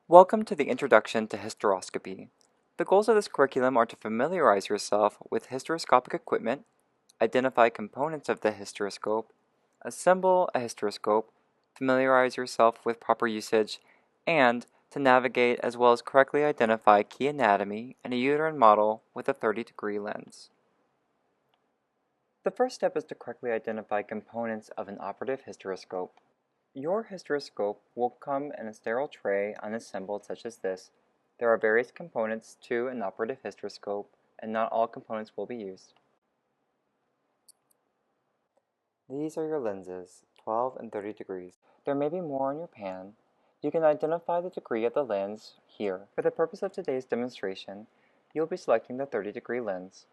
Welcome to the Introduction to Hysteroscopy. The goals of this curriculum are to familiarize yourself with hysteroscopic equipment, identify components of the hysteroscope, assemble a hysteroscope, familiarize yourself with proper usage, and to navigate as well as correctly identify key anatomy in a uterine model with a 30-degree lens. The first step is to correctly identify components of an operative hysteroscope. Your hysteroscope will come in a sterile tray unassembled such as this. There are various components to an operative hysteroscope, and not all components will be used. These are your lenses, 12 and 30 degrees. There may be more on your pan. You can identify the degree of the lens here. For the purpose of today's demonstration, you'll be selecting the 30-degree lens.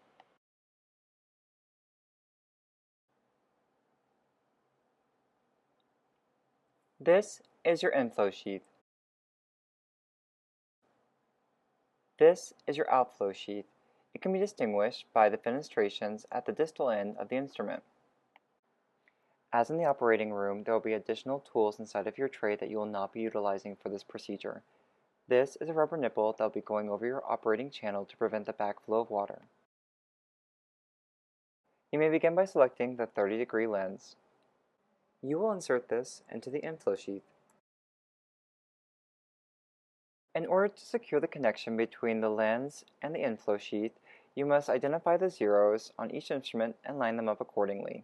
This is your inflow sheath. This is your outflow sheath. It can be distinguished by the fenestrations at the distal end of the instrument. As in the operating room, there will be additional tools inside of your tray that you will not be utilizing for this procedure. This is a rubber nipple that will be going over your operating channel to prevent the backflow of water. You may begin by selecting the 30-degree lens. You will insert this into the inflow sheath. In order to secure the connection between the lens and the inflow sheath, you must identify the zeros on each instrument and line them up accordingly.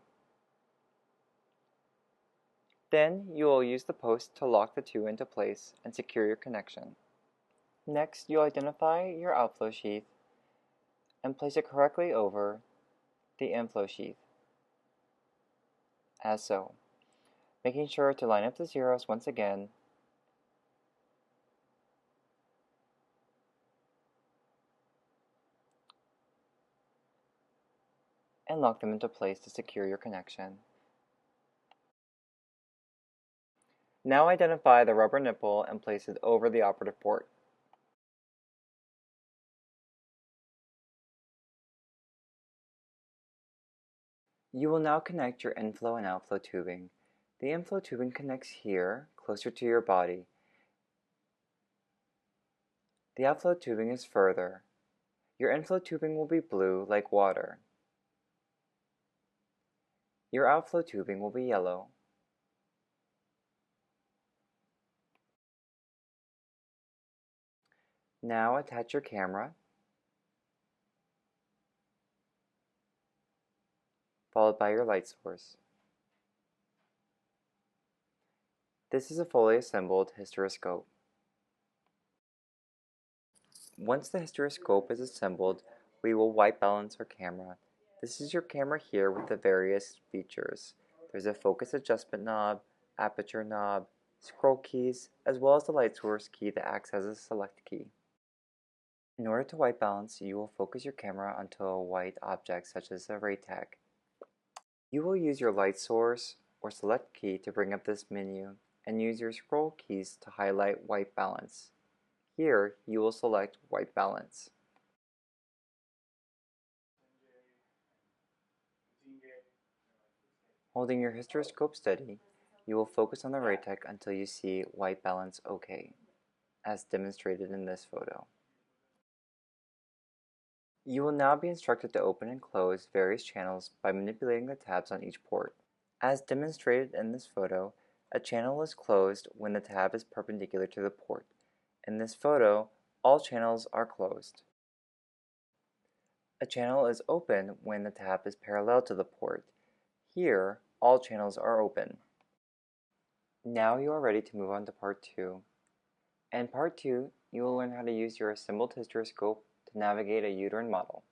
Then you will use the post to lock the two into place and secure your connection. Next, you'll identify your outflow sheath and place it correctly over the inflow sheath, as so, making sure to line up the zeros once again and lock them into place to secure your connection. Now identify the rubber nipple and place it over the operative port. You will now connect your inflow and outflow tubing. The inflow tubing connects here, closer to your body. The outflow tubing is further. Your inflow tubing will be blue like water. Your outflow tubing will be yellow. Now attach your camera, followed by your light source. This is a fully assembled hysteroscope. Once the hysteroscope is assembled, we will white balance our camera. This is your camera here with the various features. There's a focus adjustment knob, aperture knob, scroll keys, as well as the light source key that acts as a select key. In order to white balance, you will focus your camera onto a white object such as a ray tag. You will use your light source or select key to bring up this menu and use your scroll keys to highlight white balance. Here, you will select white balance. Holding your hysteroscope steady, you will focus on the ray tag until you see white balance OK, as demonstrated in this photo. You will now be instructed to open and close various channels by manipulating the tabs on each port. As demonstrated in this photo, a channel is closed when the tab is perpendicular to the port. In this photo, all channels are closed. A channel is open when the tab is parallel to the port. Here, all channels are open. Now you are ready to move on to part 2. In part 2, you will learn how to use your assembled hysteroscope to navigate a uterine model.